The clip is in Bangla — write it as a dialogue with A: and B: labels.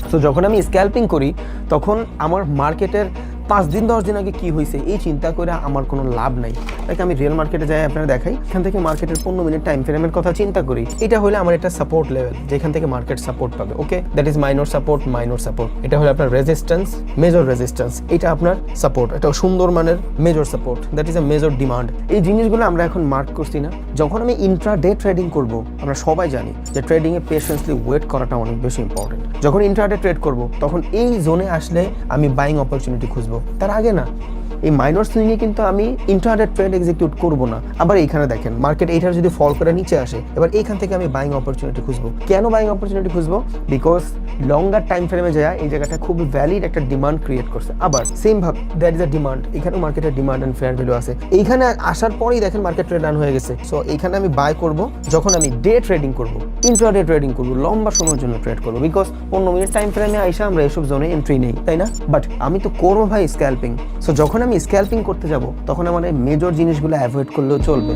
A: সো যখন আমি স্ক্যাল্পিং করি তখন আমার মার্কেটের 5 দিন 10 দিন আগে কি হয়েছে এই চিন্তা করে আমার কোনো লাভ নাই। তাই আমি রিয়েল মার্কেটে যাই আপনারা দেখাই, এখান থেকে মার্কেটের 15 মিনিট টাইম ফ্রেমের কথা চিন্তা করি। এটা হলে আমার একটা সাপোর্ট লেভেল যেখান থেকে মার্কেট সাপোর্ট পাবে। ওকে, দ্যাট ইজ মাইনর সাপোর্ট। এটা হলো আপনার রেজিস্ট্যান্স, মেজর রেজিস্ট্যান্স। এটা আপনার সাপোর্ট, এটা সুন্দর মানের major support, that is a major demand. এই জিনিসগুলো আমরা এখন মার্ক করছি না। যখন আমি ইন্ট্রাডে ট্রেডিং করব, আমরা সবাই জানি যে ট্রেডিংয়ে পেশেন্সলি ওয়েট করাটা অনেক বেশি ইম্পর্টেন্ট। যখন ইন্ট্রাডে ট্রেড করব তখন এই জোনে আসলে আমি বাইং অপরচুনিটি খুঁজবো, তার আগে না। এই মাইনর সুইংয়ে কিন্তু আমি ইন্ট্রাডে ট্রেড এক্সিকিউট করবো না। আবার এইখানে দেখেন মার্কেট এইটার যদি ফল করে নিচে আসে, এবার এইখান থেকে আমি বাইং অপরচুনিটি খুঁজবো। কেন বাইং অপরচুনিটি খুঁজবো? বিকজ লঙ্গার টাইম ফ্রেমে যায় এই জায়গাটা খুব ভ্যালিড একটা ডিমান্ড ক্রিয়েট করছে। আবার সেম ভাব দ্যাট ইজ আ ডিমান্ড, এখানেও মার্কেটের ডিমান্ড অ্যান্ড ফেয়ার ভ্যালু আছে। এইখানে আসার পরেই দেখেন মার্কেট ট্রেড রান হয়ে গেছে। সো এইখানে আমি বাই করব যখন আমি ডে ট্রেডিং করব, ইন্ট্রাডে ট্রেডিং করব, লম্বা সময়ের জন্য ট্রেড করবো। বিকজ 15 মিনিট টাইম ফ্রেমে আইসা আমরা এসব জোনে এন্ট্রি নেই, তাই না? বাট আমি তো করবো ভাই স্ক্যাল্পিং। সো যখন আমি স্ক্যাল্পিং করতে যাব তখন আমার এই মেজর জিনিসগুলো অ্যাভয়েড করলেও চলবে।